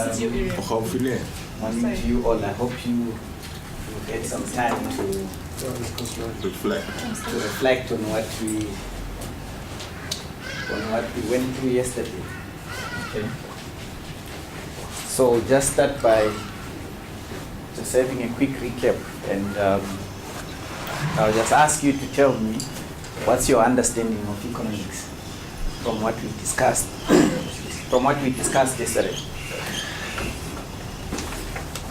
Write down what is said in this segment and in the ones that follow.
It's your area. Hopefully. Morning to you all. I hope you get some time to reflect on what we went through yesterday. Okay. So just start by just having a quick recap, and I'll just ask you to tell me what's your understanding of economics from what we discussed yesterday.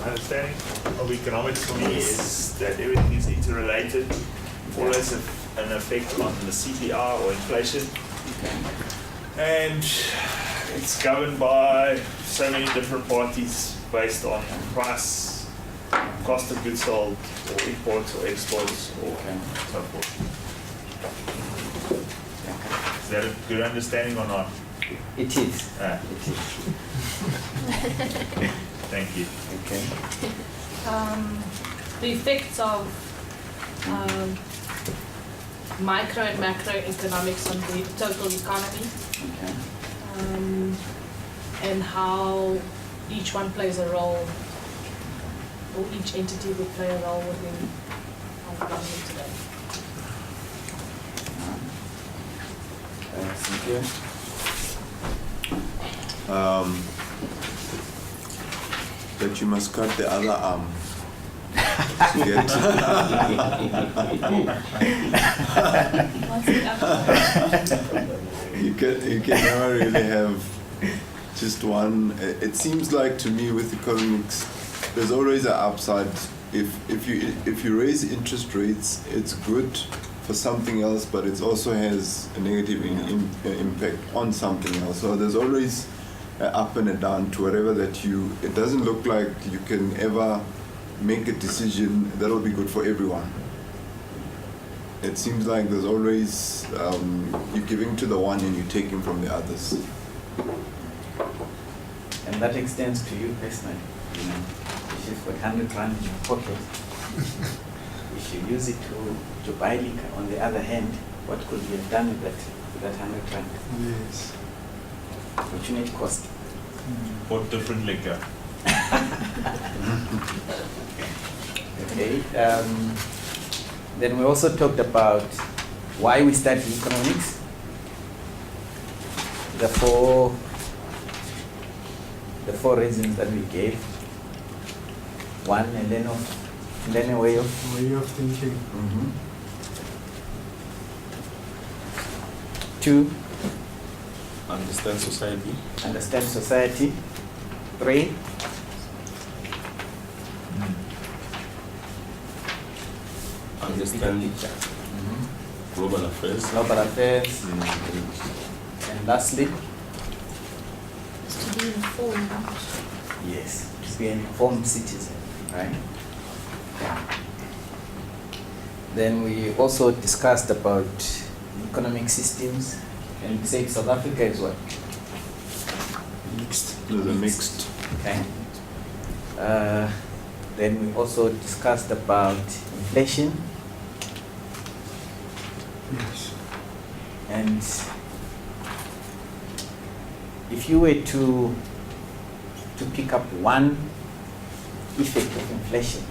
My understanding of economics for me is that everything is interrelated, always an effect on the CPR or inflation, and it's governed by so many different parties based on price, cost of goods sold, or imports or exports, or so forth. Is that a good understanding or not? It is. Ah. It is. Thank you. Okay. The effects of micro and macroeconomics on the total economy, Okay. and how each one plays a role, or each entity will play a role within our economy today. Cynthia? That you must cut the other arm. To get What's the other? you can never really have just one. It seems like to me with economics, there's always an upside. If you raise interest rates, it's good for something else, but it also has a negative impact on something else. So there's always an up and a down to whatever that it doesn't look like you can ever make a decision that'll be good for everyone. It seems like there's always, you're giving to the one and you're taking from the others. And that extends to you personally. You know, if you've got 100 rand in your pocket, if you use it to buy liquor, on the other hand, what could you have done with that 100 rand? Yes. Opportunity cost. Or different liquor. Okay. Then we also talked about why we study economics. The four reasons that we gave. One, a way of thinking. Mm-hmm. 2, Understand society. understand society. 3, Understand mm-hmm. global affairs. global affairs. And lastly, Is to be informed. yes, to be an informed citizen, right? Yeah. Then we also discussed about economic systems, and we said South Africa is what? Mixed. There's a mixed. Okay. Then we also discussed about inflation, Yes. and if you were to pick up one effect of inflation,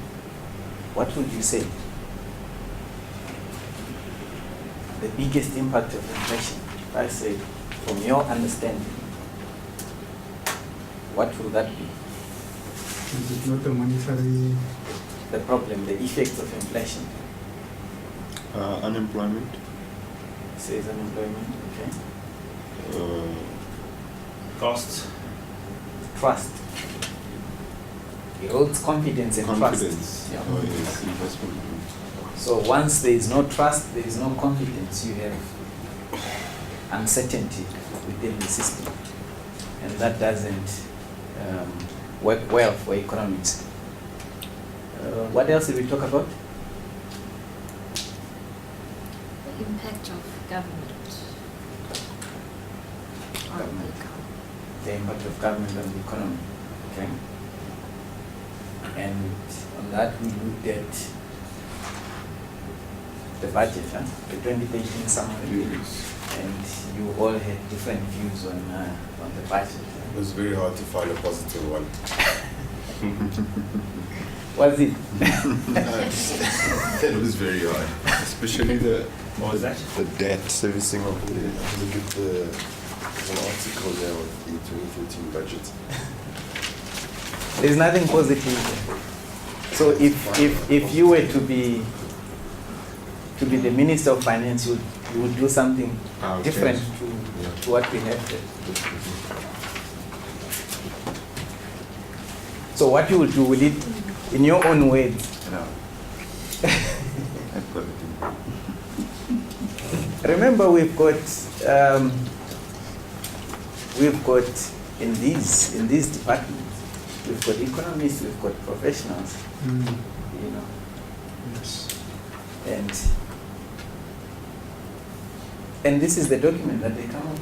what would you say? The biggest impact of inflation, if I say, from your understanding, what will that be? Is it not a monetary? The problem, the effects of inflation. Unemployment. Says unemployment, okay. Costs. Trust. Erodes confidence and Confidence. trust. Yeah. Oh, yes, investment. So once there is no trust, there is no confidence, you have uncertainty within the system. And that doesn't work well for economics. What else did we talk about? The impact of government on the economy. The impact of government on the economy. Okay. And on that we looked at the budget, the 2018 summary. Yes. and you all had different views on the budget. It was very hard to find a positive one. Was it? It was very hard. Especially the What was that? the debt servicing of the Look at there's an article there of the 2014 budget. There's nothing positive. So if you were to be the Minister of Finance, you would do something different to what we have there. So what you will do, will it, in your own words, no. remember we've got in these departments, we've got economists, we've got professionals, you know, Yes. and this is the document that they come up with.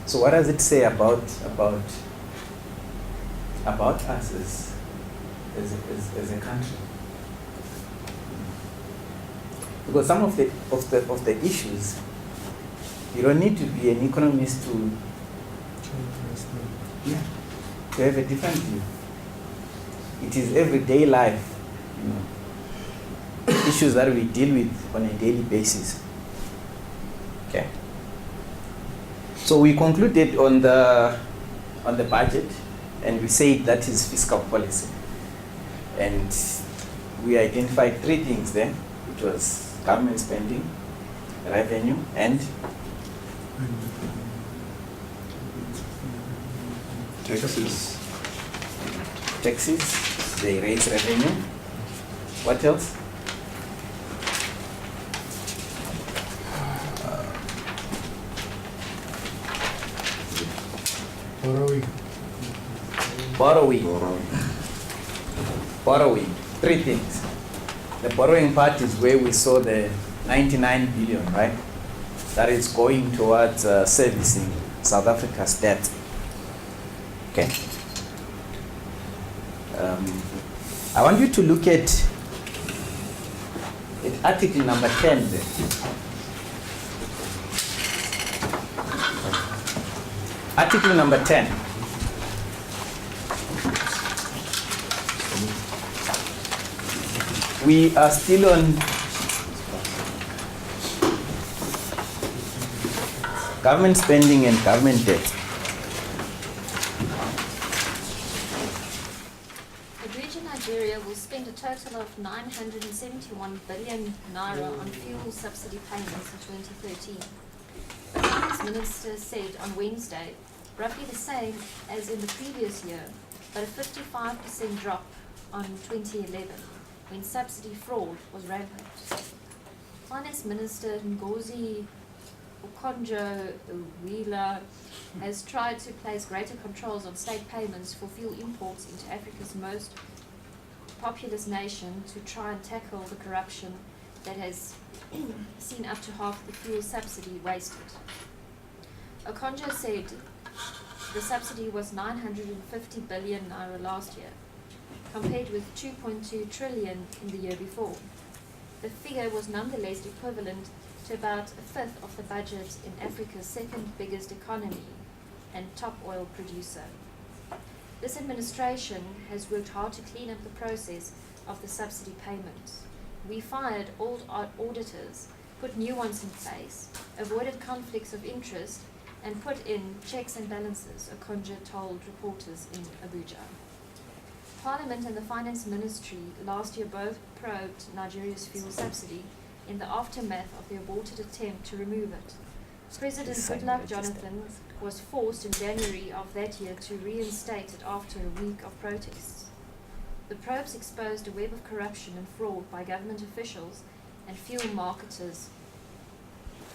So what does it say about us as a country? Because some of the issues, you don't need to be an economist to have a different view. It is everyday life, you know, issues that we deal with on a daily basis. Okay. So we concluded on the budget, and we said that is fiscal policy, and we identified three things there, which was government spending, revenue, and Taxes. taxes. They raise revenue. What else? Borrowing. Three things. The borrowing part is where we saw the 99 billion, right? That is going towards servicing South Africa's debt. Okay. I want you to look at article number 10 there. Article number 10. We are still on government spending and government debt. Abuja, Nigeria will spend a total of 971 billion naira on fuel subsidy payments in 2013. The Finance Minister said on Wednesday, roughly the same as in the previous year, but a 55% drop on 2011, when subsidy fraud was rampant. Finance Minister Ngozi Okonjo-Iweala has tried to place greater controls on state payments for fuel imports into Africa's most populous nation to try and tackle the corruption that has seen up to half the fuel subsidy wasted. Okonjo said the subsidy was 950 billion naira last year, compared with 2.2 trillion in the year before. The figure was nonetheless equivalent to about a fifth of the budget in Africa's second biggest economy and top oil producer. This administration has worked hard to clean up the process of the subsidy payments. We fired old auditors, put new ones in place, avoided conflicts of interest, and put in checks and balances, Okonjo told reporters in Abuja. Parliament and the Finance Ministry last year both probed Nigeria's fuel subsidy in the aftermath of the aborted attempt to remove it. President Goodluck Jonathan was forced in January of that year to reinstate it after a week of protests. The probes exposed a web of corruption and fraud by government officials and fuel marketers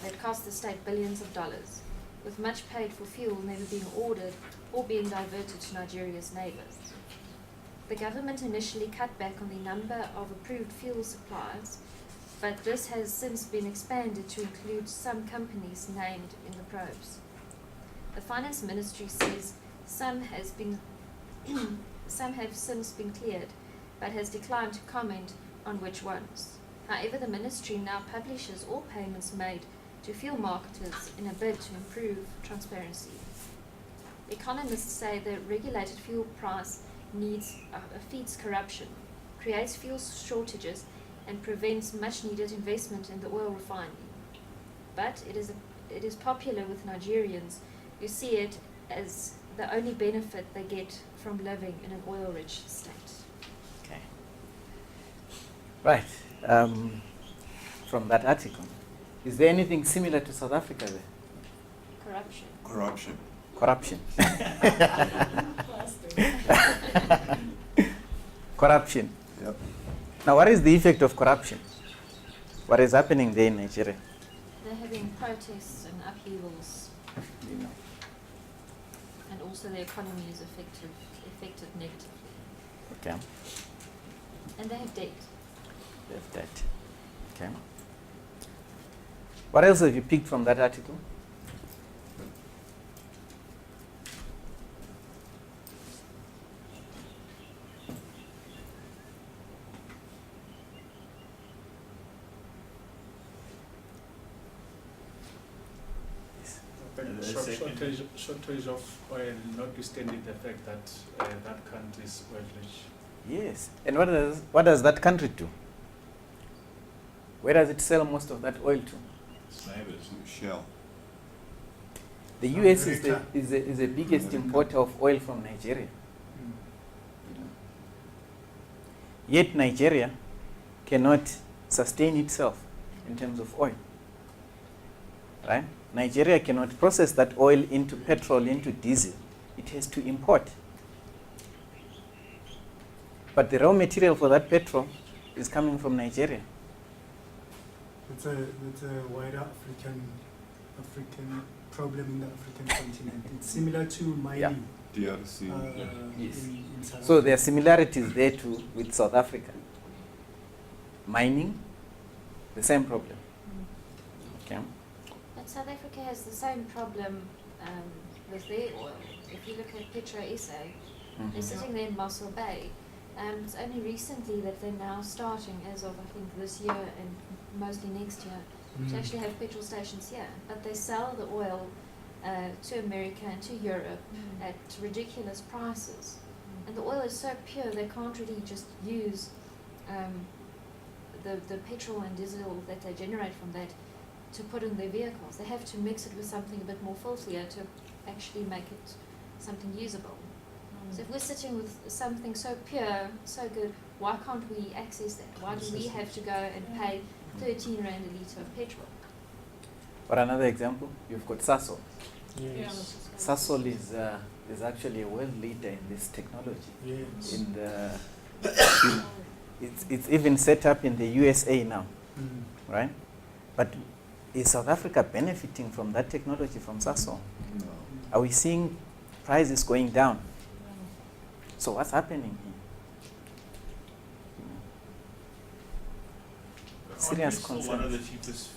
that cost the state billions of dollars, with much paid for fuel never being ordered or being diverted to Nigeria's neighbors. The government initially cut back on the number of approved fuel suppliers, but this has since been expanded to include some companies named in the probes. The Finance Ministry says some have since been cleared, but has declined to comment on which ones. However, the ministry now publishes all payments made to fuel marketers in a bid to improve transparency. Economists say the regulated fuel price feeds corruption, creates fuel shortages, and prevents much-needed investment in the oil refining. But it is popular with Nigerians who see it as the only benefit they get from living in an oil-rich state. Okay. Right. From that article, is there anything similar to South Africa there? Corruption. Corruption. Corruption. Corruption. Yep. Now, what is the effect of corruption? What is happening there in Nigeria? They're having protests and upheavals, You know. and also the economy is affected negatively. Okay. And they have debt. Left that. Okay. What else have you picked from that article? Shortage of oil, notwithstanding the fact that that country is oil rich. Yes. And what does that country do? Where does it sell most of that oil to? Shell. The US is America. the biggest America. importer of oil from Nigeria. You know. Yet Nigeria cannot sustain itself in terms of oil. Right? Nigeria cannot process that oil into petrol, into diesel. It has to import. But the raw material for that petrol is coming from Nigeria. It's a wider African problem in the African continent. It's similar to mining. DRC. Yes. In South So there are Africa. similarities there too with South Africa. Mining, the same problem. Okay. But South Africa has the same problem with their oil. If you look at Petro SA, they're sitting there in Mossel Bay. It's only recently that they're now starting, as of I think this year and mostly next year, to actually have petrol stations here. But they sell the oil to America and to Europe at ridiculous prices. And the oil is so pure they can't really just use the petrol and diesel that they generate from that to put in their vehicles. They have to mix it with something a bit more filthier to actually make it something usable. So if we're sitting with something so pure, so good, why can't we access that? Why do we have to go and pay 13 Rand a litre of petrol? For another example, you've got Sasol. Yes. Sasol is actually a world leader in this technology. Yes. In the, it's even set up in the USA now, right? But is South Africa benefiting from that technology from Sasol? No. Are we seeing prices going down? So what's happening here? Serious Aren't we still one of the concerns. cheapest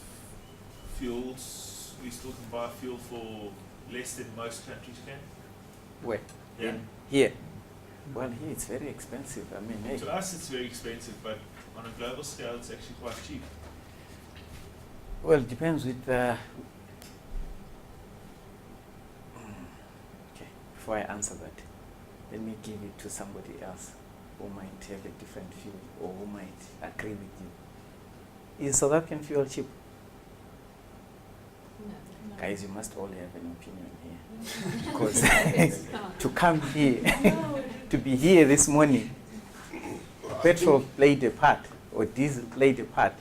fuels? We still can buy fuel for less than most countries can. Where? Yeah. Here. Well, here it's very expensive. I mean, hey. To us, it's very expensive, but on a global scale, it's actually quite cheap. Well, it depends with. Okay, before I answer that, let me give it to somebody else who might have a different view or who might agree with you. Is South African fuel cheap? No. Guys, you must all have an opinion here. No. Because It's not. to come here, to be here this morning, petrol played a part or diesel played a part.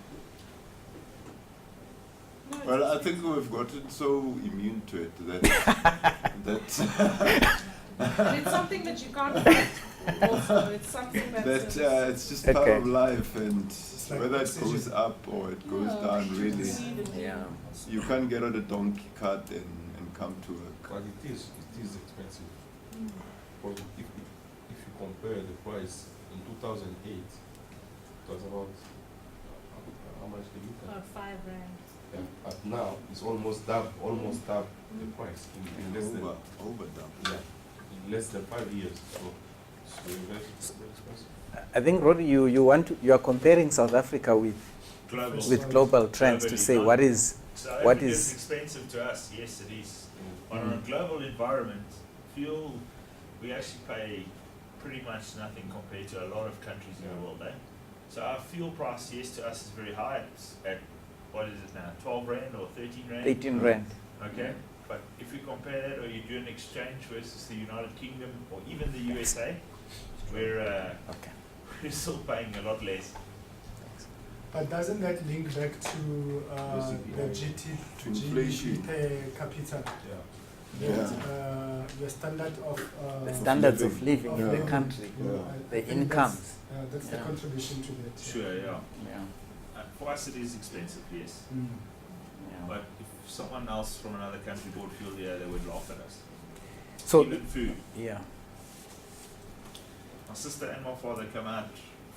Well, I think we've gotten so immune to it that It's something that you can't fight. Also, it's something that's it's just part Okay. of life, and like whether it oxygen. goes up or it goes No, down, you really, can see the Yeah. you can't get on a donkey cart and come to work. But it is expensive. But if you compare the price in 2008, it was about how much the liter? About 5 Rand. And at now, it's almost double the price in less than Over double. yeah, in less than 5 years. So It's very expensive. I think, Roddy, you are comparing South Africa with global trends to say what is So what Africa is- expensive to us? Yes, it is. But on a global environment, fuel, we actually pay pretty much nothing compared to a lot of countries in the world, eh? So our fuel price, yes, to us is very high. It's at, what is it now, 12 Rand or 13 Rand? 18 rand. Okay, but if you compare that or you do an exchange versus the United Kingdom or even the USA, we're, Okay. we're still paying a lot less. But doesn't that link back to the To inflation. GDP per capita? Yeah. That, the standard of The standards of living in the Yeah. country, you know, I the think incomes. that's the Yeah. contribution to that. Sure, yeah. Yeah. For us it is expensive, yes. Mm. Yeah. But if someone else from another country bought fuel here, they would laugh at us. So Even food. yeah. My sister and my father come out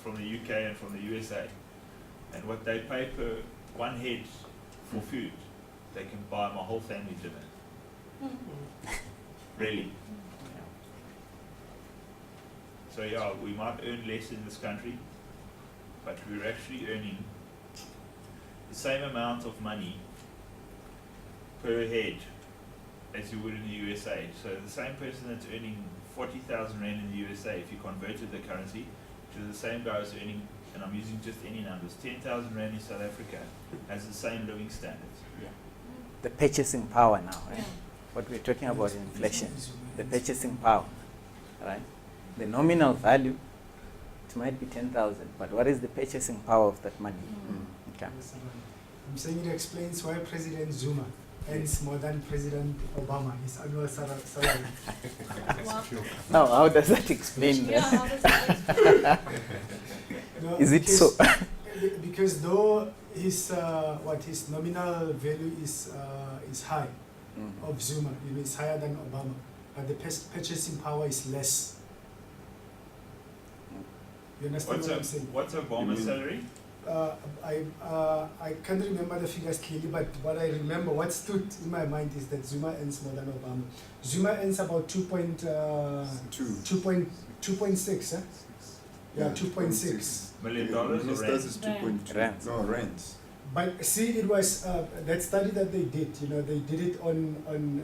from the UK and from the USA, and what they pay per one head for food, they can buy my whole family dinner. Really. So yeah, we might earn less in this country, but we're actually earning the same amount of money per head as you would in the USA. So the same person that's earning 40,000 Rand in the USA, if you converted the currency, to the same guy who's earning, and I'm using just any numbers, 10,000 Rand in South Africa, has the same living standards. The purchasing power now, right? Yeah. What we're talking about in inflation, the purchasing power, right? The nominal value, it might be 10,000, but what is the purchasing power of that money? Okay. I'm saying it explains why President Zuma earns more than President Obama, his annual salary. Wow. Now, how does that explain Yeah, that? how does that No, Is it because- so? Because though his his nominal value is high of Zuma, you know, it's higher than Obama, but the purchasing power is less. You understand what I'm saying? What's Obama's salary? I can't remember the figures clearly, but what I remember, what stood in my mind is that Zuma earns more than Obama. Zuma earns about 2.6, eh? Yeah, 2.6. $1 million or His rand? does is 2.2. Rands. No, rands. But see, it was that study that they did. You know, they did it on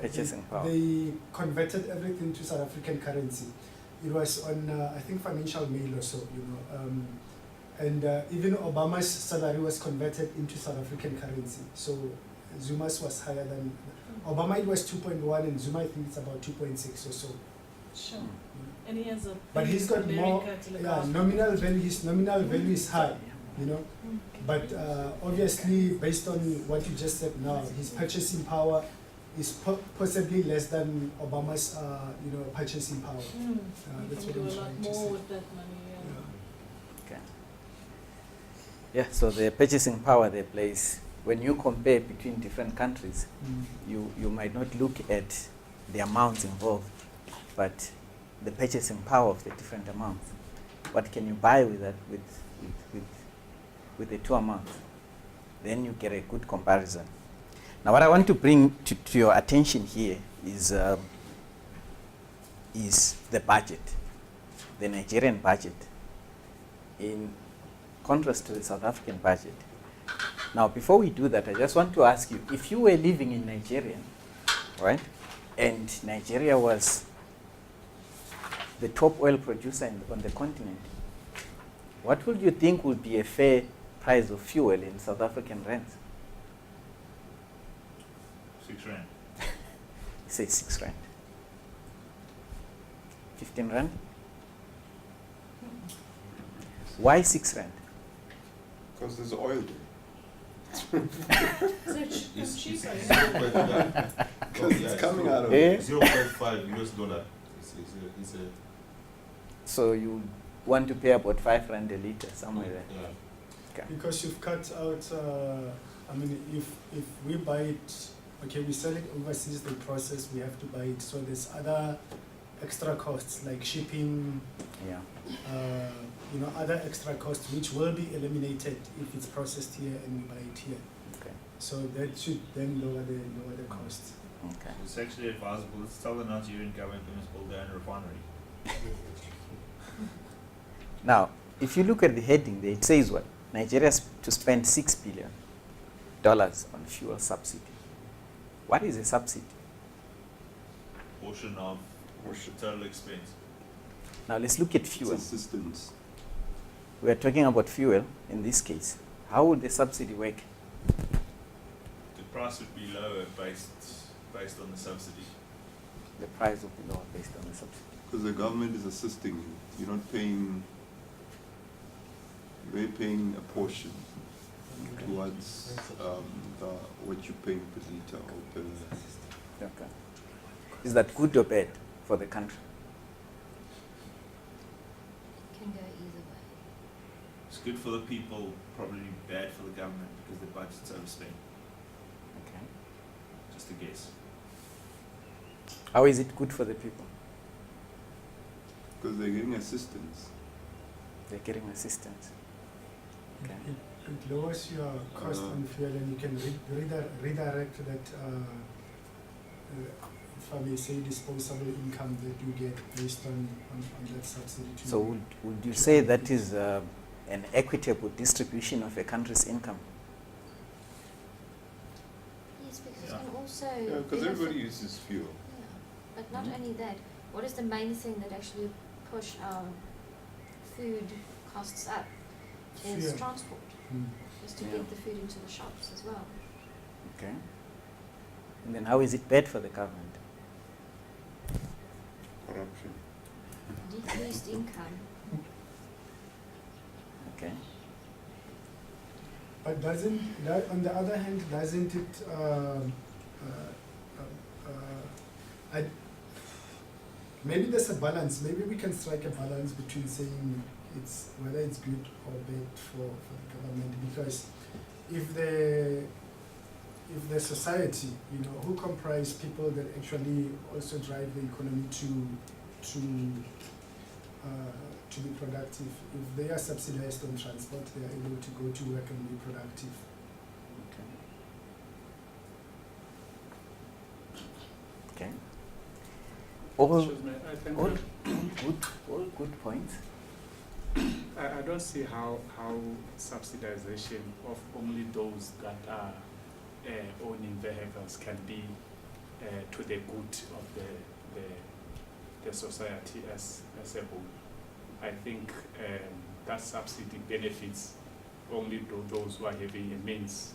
Purchasing power. They converted everything to South African currency. It was on I think Financial Mail or so. You know, and even Obama's salary was converted into South African currency. So Zuma's was higher than Obama. It was 2.1, and Zuma I think it's about 2.6 or so. Sure. And he has a But he's got more. America to look Yeah, after. nominal value. His nominal value is high. You know. But obviously, based on what you just said now, his purchasing power is possibly less than Obama's, purchasing power. You That's can what do I'm a lot trying to more say. with that money. Yeah. Okay. Yeah, so the purchasing power they place, when you compare between different countries, you might not look at the amounts involved, but the purchasing power of the different amounts. What can you buy with that, with the two amounts? Then you get a good comparison. Now, what I want to bring to your attention here is the budget, the Nigerian budget, in contrast to the South African budget. Now, before we do that, I just want to ask you, if you were living in Nigeria, right, and Nigeria was the top oil producer on the continent, what would you think would be a fair price of fuel in South African rands? 6 rand. Say 6 rand. 15 rand? Why 6 rand? Because there's oil there. So it should come cheaper. It's yeah. Because it's coming out of Eh? 0.5 US dollar. It's a So you want to pay about 5 rand a liter, somewhere there. yeah. Okay. Because you've cut out, if we buy it, okay, we sell it overseas, they process, we have to buy it. So there's other extra costs like shipping, Yeah. other extra costs which will be eliminated if it's processed here and we buy it here. Okay. So that should then lower the cost. Okay. It's actually advisable. Let's tell the Nigerian government we must build their own refinery. Now, if you look at the heading there, it says what? Nigeria to spend $6 billion on fuel subsidy. What is a subsidy? Portion of total expense. Now let's look at It's fuel. assistance. We are talking about fuel in this case. How would the subsidy work? The price would be lower based on the subsidy. The price would be lower based on the subsidy. Because the government is assisting you. You're not paying, you're paying a portion towards what you're paying per liter or per. Okay. Is that good or bad for the country? Can go either way. It's good for the people, probably bad for the government because the budget's overspent. Okay. Just a guess. How is it good for the people? Because they're getting assistance. They're getting assistance. Okay. It lowers your cost on fuel, and you can redirect that, if I may say, disposable income that you get based on that subsidy. So would you say that is an equitable distribution of a country's income? Yes, because Yeah. it can also Yeah, because benefit- everybody uses fuel. Yeah, but not only that. What is the main thing that actually push our food costs up? Is Fuel. transport. Is to Yeah. get the food into the shops as well. Okay. And then how is it bad for the government? Corruption. Decreased income. Okay. But doesn't that, on the other hand, doesn't it? Maybe there's a balance. Maybe we can strike a balance between saying it's whether it's good or bad for the government, because if the society, who comprise people that actually also drive the economy to be productive, if they are subsidized on transport, they are able to go to work and be productive. Okay. All Excuse me, I think all good points. I don't see how subsidization of only those that are owning vehicles can be to the good of the society as a whole. I think that subsidy benefits only to those who are having a means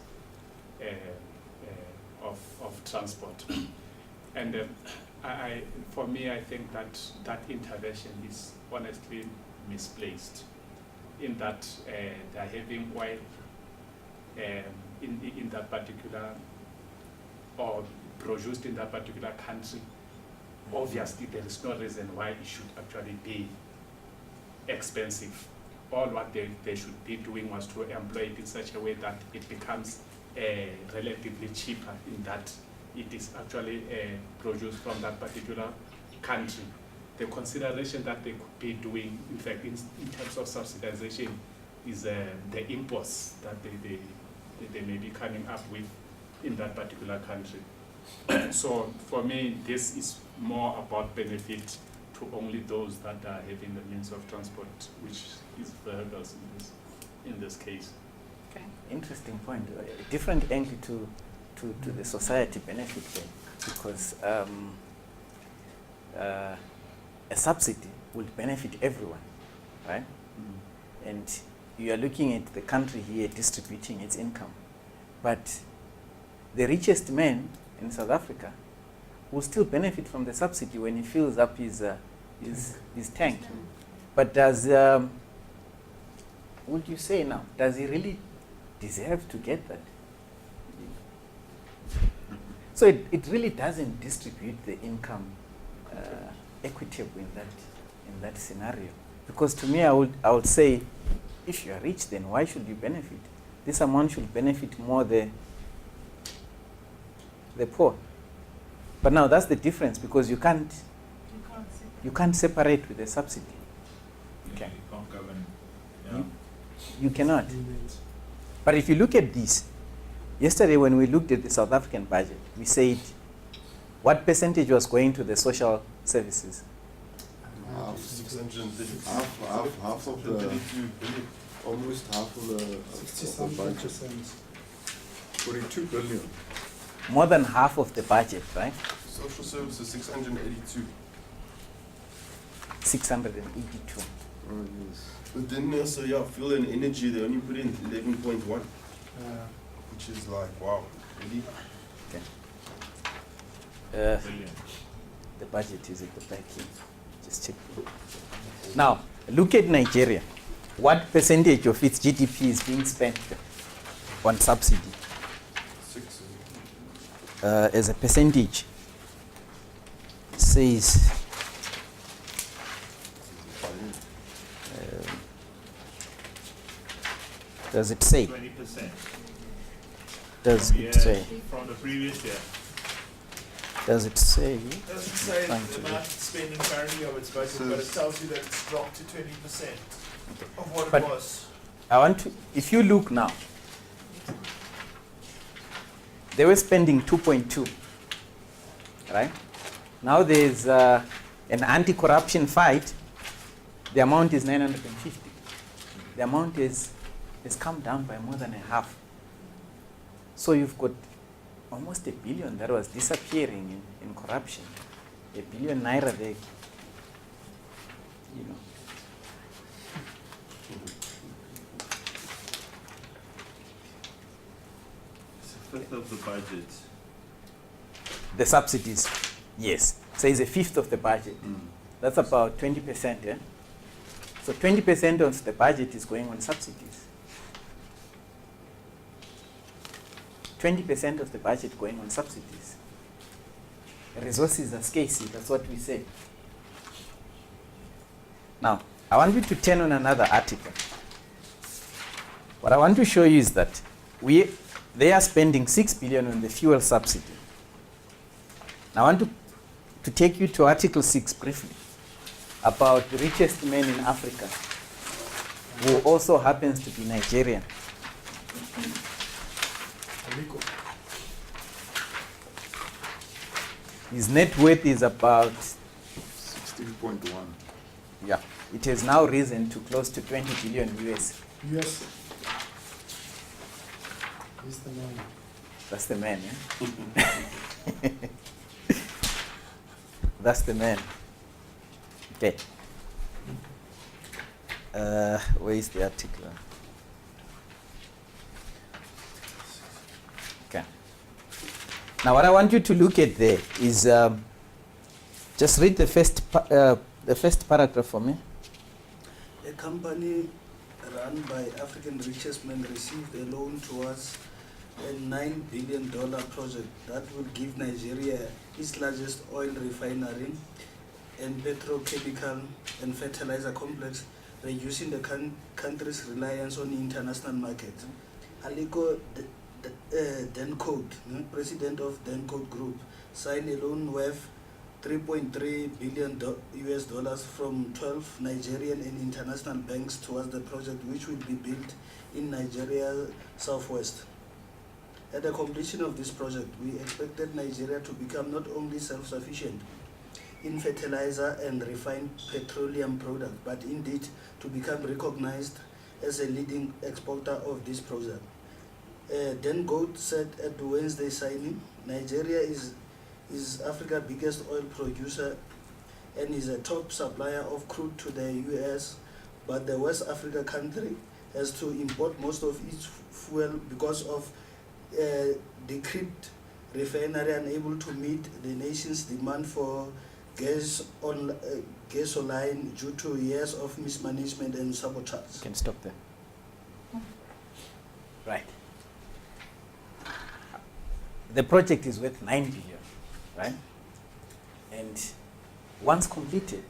of transport. And for me, I think that intervention is honestly misplaced, in that they are having oil in that particular, or produced in that particular country. Obviously, there is no reason why it should actually be expensive. All what they should be doing was to employ it in such a way that it becomes relatively cheaper, in that it is actually produced from that particular country. The consideration that they could be doing, in fact, in terms of subsidization, is the imports that they may be coming up with in that particular country. So for me, this is more about benefit to only those that are having the means of transport, which is vehicles in this case. Okay. Interesting point. A different angle to the society benefit there, because a subsidy would benefit everyone, right? And you are looking at the country here distributing its income, but the richest man in South Africa will still benefit from the subsidy when he fills up his tank. But does, would you say now, does he really deserve to get that? So it really doesn't distribute the income equitable in that scenario. Because to me, I would say, if you are rich, then why should you benefit? This amount should benefit more the poor. But now that's the difference, because you can't separate with the subsidy. Okay. You can't govern. Yeah. You cannot. But if you look at this, yesterday when we looked at the South African budget, we said what percentage was going to the social services? Half. 632. Half of the, 632 billion. almost half of the 60-some budget. percent. 42 billion. More than half of the budget, right? Social services 682. 682. Oh, yes. But then also, yeah, fuel and energy, they only put in 11.1, Uh, which is like, wow, really? Billion. The budget is at the back here. Just check. Now, look at Nigeria. What percentage of its GDP is being spent on subsidy 6. as a percentage? Says does it say? 20%. Does Yeah, it say? from the previous year. Does it say? Doesn't say Trying the to amount of spending currently of its budget, but it tells you that it's dropped to 20% of what But- it was. I want to, if you look now, they were spending 2.2, right? Now there's an anti-corruption fight, the amount is 950. The amount has come down by more than a half. So you've got almost $1 billion that was disappearing in corruption. $1 billion naira there, you know. It's a fifth of the budget. The subsidies, yes. So it's a fifth of the budget. That's about 20%, yeah? So 20% of the budget is going on subsidies. 20% of the budget going on subsidies. Resources are scarce, that's what we say. Now, I want you to turn on another article. What I want to show you is that they are spending 6 billion on the fuel subsidy. Now, I want to take you to Article 6 briefly about the richest man in Africa, who also happens to be Nigerian. Aliko. His net worth is about, 16.1. yeah, it has now risen to close to 20 billion US. US. He's the man. That's the man, yeah? That's the man. Okay. Where is the article? Okay. Now, what I want you to look at there is just read the first paragraph for me. A company run by African richest men received a loan towards a $9 billion project that will give Nigeria its largest oil refinery and petrochemical and fertilizer complex, reducing the country's reliance on the international market. Aliko Dencode, president of Dencode Group, signed a loan worth $3.3 billion US dollars from 12 Nigerian and international banks towards the project, which will be built in Nigeria's southwest. At the completion of this project, we expected Nigeria to become not only self-sufficient in fertilizer and refined petroleum products, but indeed to become recognized as a leading exporter of this project. Dencode said at the Wednesday signing, Nigeria is Africa's biggest oil producer and is a top supplier of crude to the US, but the West Africa country has to import most of its fuel because of decreased refinery unable to meet the nation's demand for gasoline due to years of mismanagement and sabotage. You can stop there. Right. The project is worth 9 billion, right? And once completed,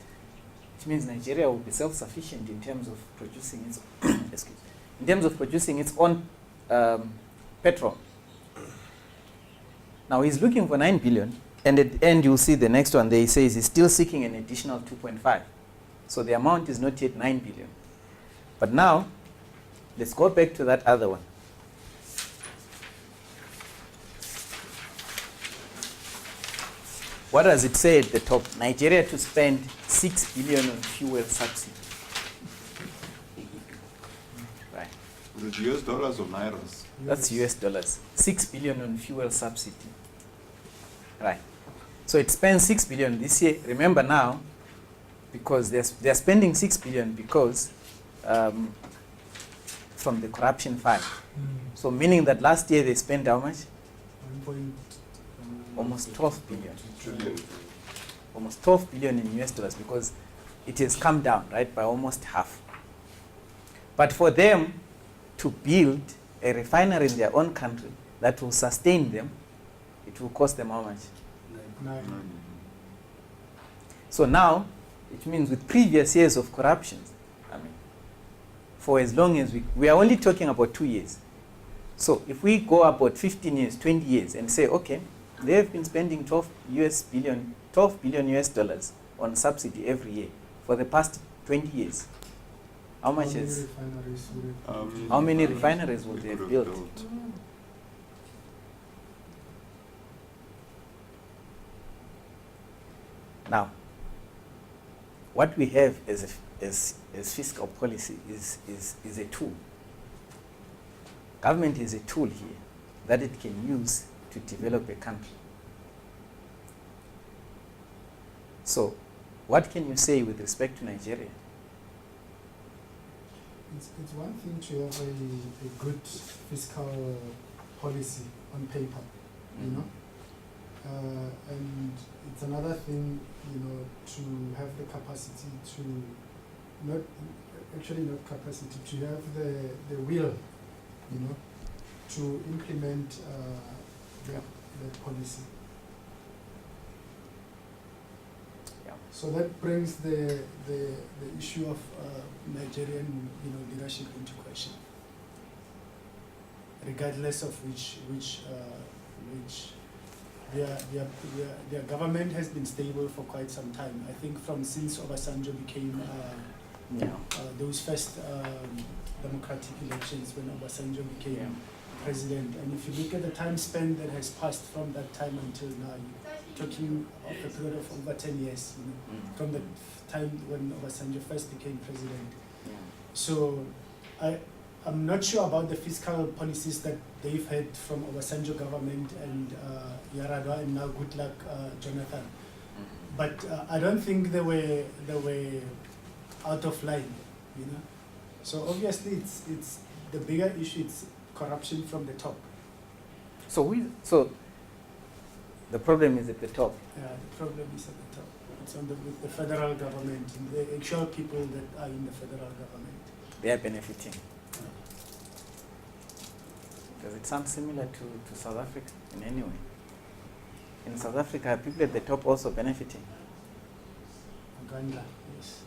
it means Nigeria will be self-sufficient in terms of producing its in terms of producing its own petrol. Now he's looking for 9 billion, and at the end you'll see the next one there, he says he's still seeking an additional 2.5. So the amount is not yet 9 billion. But now, let's go back to that other one. what does it say at the top? Nigeria to spend 6 billion on fuel subsidy. Right. Is it US dollars or Nairas? That's US dollars. 6 billion on fuel subsidy. Right. So it spends 6 billion this year. Remember now, because they're spending 6 billion because from the corruption file. So meaning that last year they spent how much? Almost 12 billion. Trillion. Almost 12 billion in US dollars, because it has come down, right, by almost half. But for them to build a refinery in their own country that will sustain them, it will cost them how much? 9. So now, it means with previous years of corruption, I mean, for as long as we are only talking about 2 years. So if we go about 15 years, 20 years, and say, okay, they have been spending 12 billion US dollars on subsidy every year for the past 20 years. How much is? How many refineries would they have built? Now, what we have as fiscal policy is a tool. Government is a tool here that it can use to develop a country. So, what can you say with respect to Nigeria? It's one thing to have a good fiscal policy on paper, you know, and it's another thing, you know, to have the capacity to not capacity to have the will, you know, to implement that policy. Yeah. So that brings the issue of Nigerian, you know, leadership into question, regardless of which their government has been stable for quite some time. I think since Obasanjo became those first democratic elections, when Obasanjo became president, and if you look at the time span that has passed from that time until now, you're talking of a period of over 10 years, you know, from the time when Obasanjo first became president. So I'm not sure about the fiscal policies that they've had from Obasanjo government and Yaradua and now Goodluck Jonathan, but I don't think they were out of line, you know. So obviously it's the bigger issue. It's corruption from the top. So the problem is at the top. Yeah, the problem is at the top. It's with the federal government, the actual people that are in the federal government. They are benefiting. Does it sound similar to South Africa in any way? In South Africa, are people at the top also benefiting? Uganda, yes.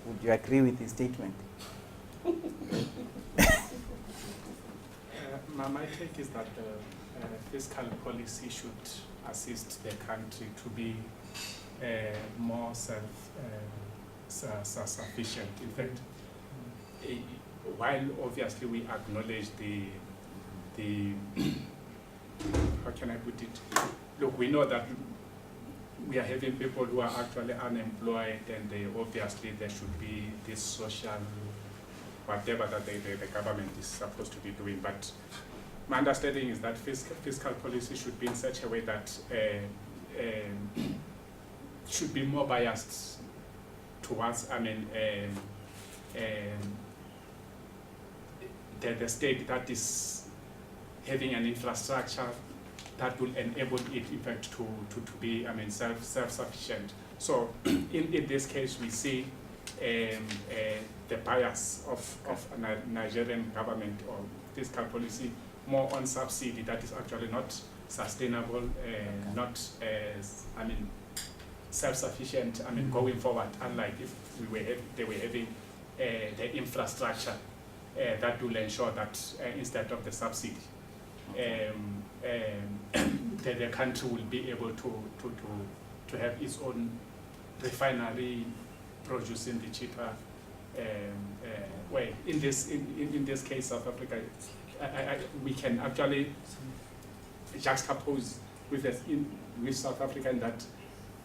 Would you agree with his statement? My take is that the fiscal policy should assist the country to be more self-sufficient. In fact, while obviously we acknowledge the how can I put it? Look, we know that we are having people who are actually unemployed, and obviously there should be this social whatever that the government is supposed to be doing. But my understanding is that fiscal policy should be in such a way that should be more biased towards, the state that is having an infrastructure that will enable it, in fact, to be, self-sufficient. So, in this case, we see the bias of Nigerian government or fiscal policy more on subsidy that is actually not sustainable, not self-sufficient. Going forward, unlike if they were having the infrastructure that will ensure that instead of the subsidy, the country will be able to have its own refinery producing the cheaper way. In this case, South Africa, we can actually juxtapose with South Africa, and that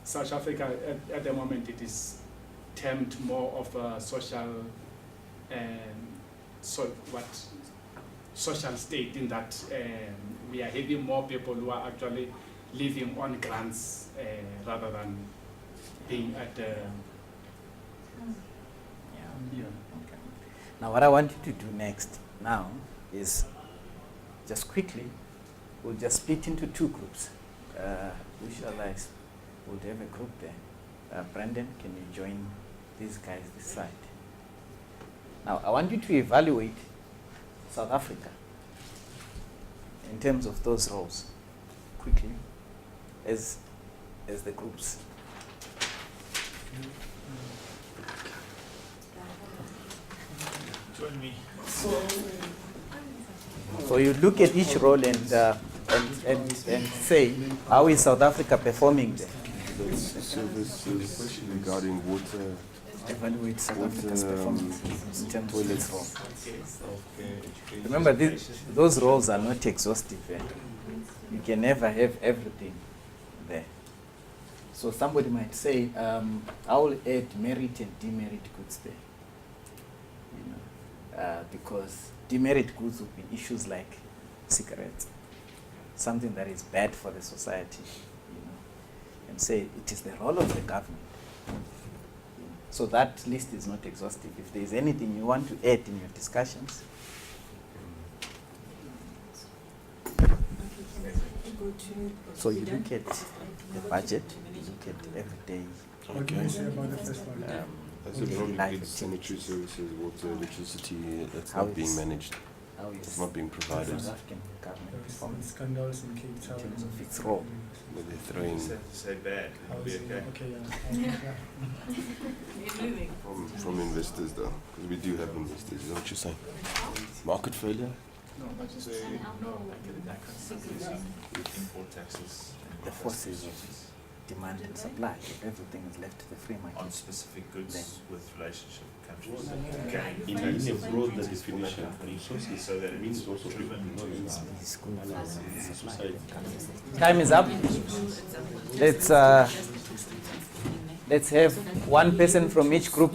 South Africa at the moment it is termed more of a social social state, in that we are having more people who are actually living on grants rather than being at Okay. Now, what I want you to do next now is just quickly, we'll just split into two groups. Who shall I? We'll have a group there. Brandon, can you join these guys this side? Now, I want you to evaluate South Africa in terms of those roles quickly as the groups. Join me. So you look at each role and say, how is South Africa performing there? Services regarding water, Evaluate South Africa's water, performance in terms of its role. healthcare, education. Remember, those roles are not exhaustive. You can never have everything there. So somebody might say, I will add merit and demerit goods there. You know, because demerit goods will be issues like cigarettes, something that is bad for the society, you know, and say it is the role of the government. So that list is not exhaustive. If there is anything you want to add in your discussions, so you look at the budget, you look at everyday. What do you say about the first one? That's a daily problem life with sanitary services, water, electricity, that's How not being is- managed. How It's is not being provided. South African government There was some performing? scandals in Cape Town. terms of its role. But they're throwing Just have to say bad. It'll be okay. Okay, yeah. from investors though, because we do have investors. Is that what you're saying? Market failure? No, I just say no. I get it. I can't import taxes. The forces of demand and supply. If everything is left to the free on market, specific goods Then. with relationship countries. In a broader definition, So that it means also driven not it's good for society. Time is up. Let's have one person from each group.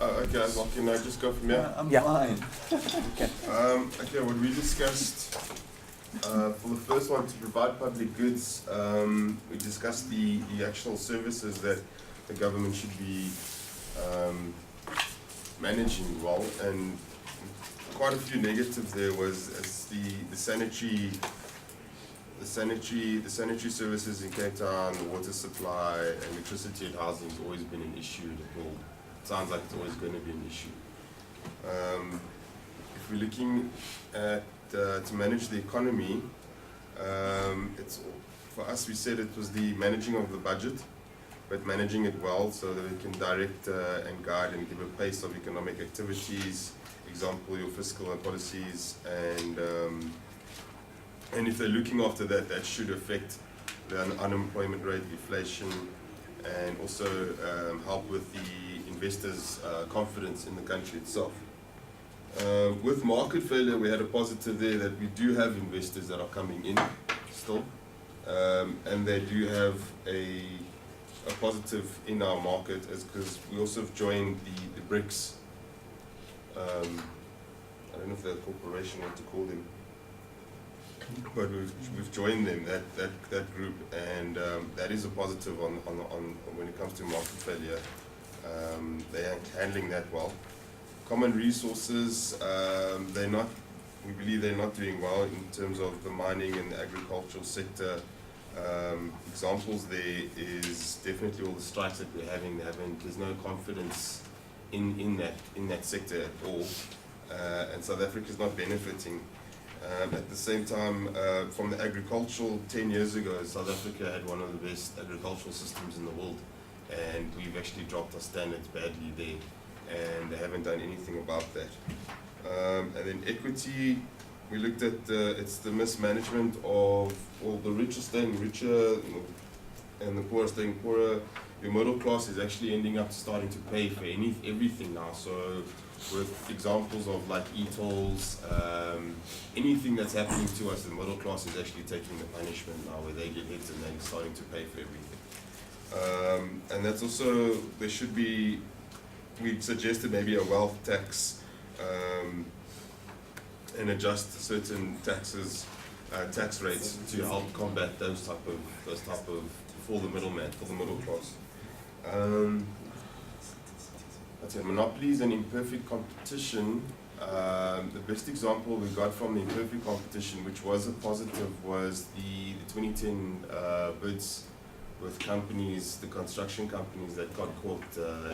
Okay, well, can I just go from here? Yeah. Okay, what we discussed for the first one, to provide public goods, we discussed the actual services that the government should be managing well, and quite a few negatives there was as the sanitary services in Cape Town, the water supply, electricity and housing has always been an issue. It sounds like it's always going to be an issue. If we're looking at to manage the economy, it's for us. We said it was the managing of the budget, but managing it well so that we can direct and guide and give a pace of economic activities. Example, your fiscal and policies, and if they're looking after that, that should affect the unemployment rate, inflation, and also help with the investors' confidence in the country itself. With market failure, we had a positive there that we do have investors that are coming in still, and they do have a positive in our market, because we also have joined the BRICS. I don't know if they're a corporation, what to call them, but we've joined them, that group, and that is a positive on when it comes to market failure. They're handling that well. Common resources, we believe they're not doing well in terms of the mining and the agricultural sector. Examples there is definitely all the strikes that we're having. There's no confidence in that sector at all, and South Africa is not benefiting. At the same time, from the agricultural, 10 years ago, South Africa had one of the best agricultural systems in the world, and we've actually dropped our standards badly there, and they haven't done anything about that. And then equity, we looked at it's the mismanagement of, well, the rich are staying richer and the poor are staying poorer. Your middle class is actually ending up starting to pay for everything now. So with examples of like e-tolls, anything that's happening to us, the middle class is actually taking the punishment now, where they get hit and they're starting to pay for everything. And that's also, there should be, we've suggested maybe a wealth tax, and adjust certain taxes, tax rates to help combat those type of, for the middleman, for the middle class. That's it. Monopolies and imperfect competition. The best example we got from the imperfect competition, which was a positive, was the 2010 bids with companies, the construction companies that got caught.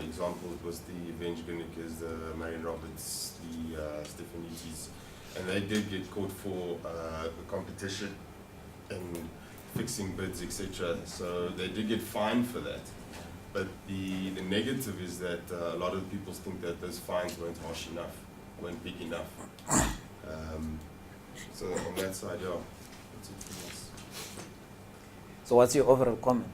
Example was the Venge Gunnikers, the Marion Roberts, the Stefanitis, and they did get caught for the competition and fixing bids, etc. So they did get fined for that. But the negative is that a lot of people think that those fines weren't harsh enough, weren't big enough. So on that side, yeah, that's it for us. So what's your overall comment?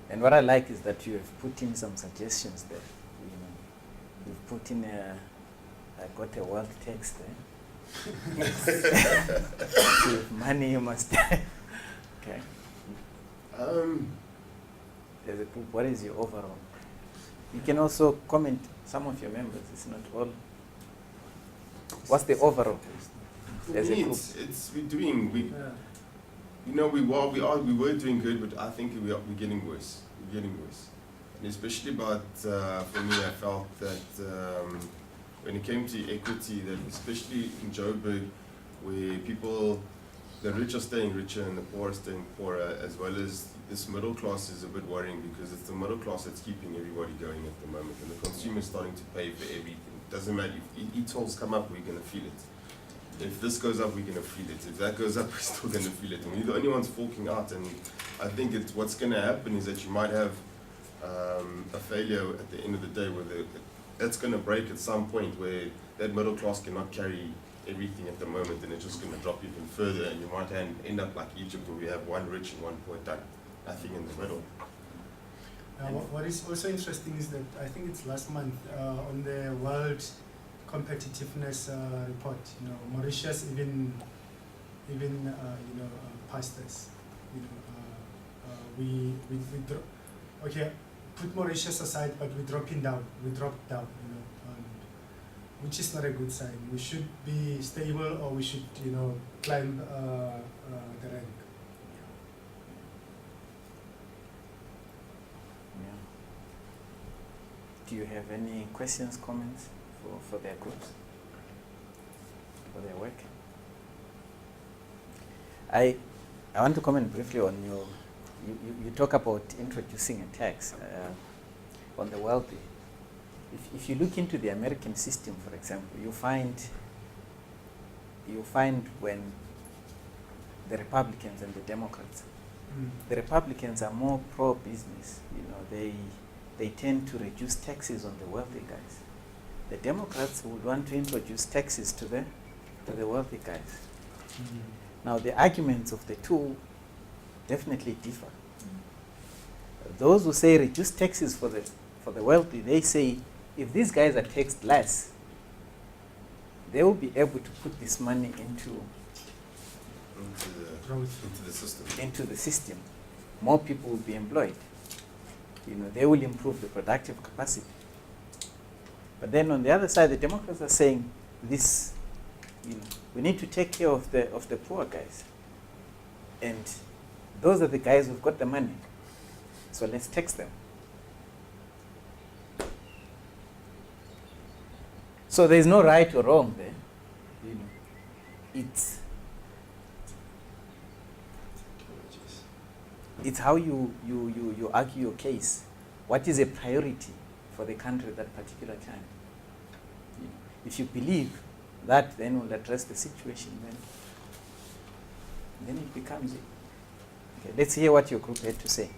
And what I like is that you have put in some suggestions there. You know, you've put in I got a wealth tax there. If you have money, you must. Okay. As a group, what is your overall? You can also comment, some of your members, it's not all. What's the overall? As a group? We're doing, you know, we were doing good, but I think we're getting worse. We're getting worse. And especially about, for me, I felt that when it came to equity, that especially in Joburg, where people, the rich are staying richer and the poor are staying poorer, as well as this middle class is a bit worrying, because it's the middle class that's keeping everybody going at the moment, and the consumer is starting to pay for everything. Doesn't matter, if e-tolls come up, we're going to feel it. If this goes up, we're going to feel it. If that goes up, we're still going to feel it. And we're the only ones forking out, and I think what's going to happen is that you might have a failure at the end of the day, where that's going to break at some point, where that middle class cannot carry everything at the moment, and it's just going to drop even further, and you might end up like Egypt, where we have one rich and one poor, nothing in the middle. What is also interesting is that I think it's last month on the World Competitiveness report, you know, Mauritius even passed us. You know, okay, put Mauritius aside, but we're dropping down. We dropped down, you know, which is not a good sign. We should be stable, or we should, you know, climb the rank. Yeah. Do you have any questions, comments for their groups, for their work? I want to comment briefly on you talk about introducing a tax on the wealthy. If you look into the American system, for example, you find when the Republicans and the Democrats, the Republicans are more pro-business. You know, they tend to reduce taxes on the wealthy guys. The Democrats would want to introduce taxes to the wealthy guys. Now, the arguments of the two definitely differ. Those who say reduce taxes for the wealthy, they say if these guys are taxed less, they will be able to put this money into the system. More people will be employed. You know, they will improve the productive capacity. But then on the other side, the Democrats are saying this, you know, we need to take care of the poor guys. And those are the guys who've got the money. So let's tax them. So there's no right or wrong there. You know, it's how you argue your case. What is a priority for the country at that particular time? You know, if you believe that then will address the situation, then it becomes it. Okay, let's hear what your group had to say.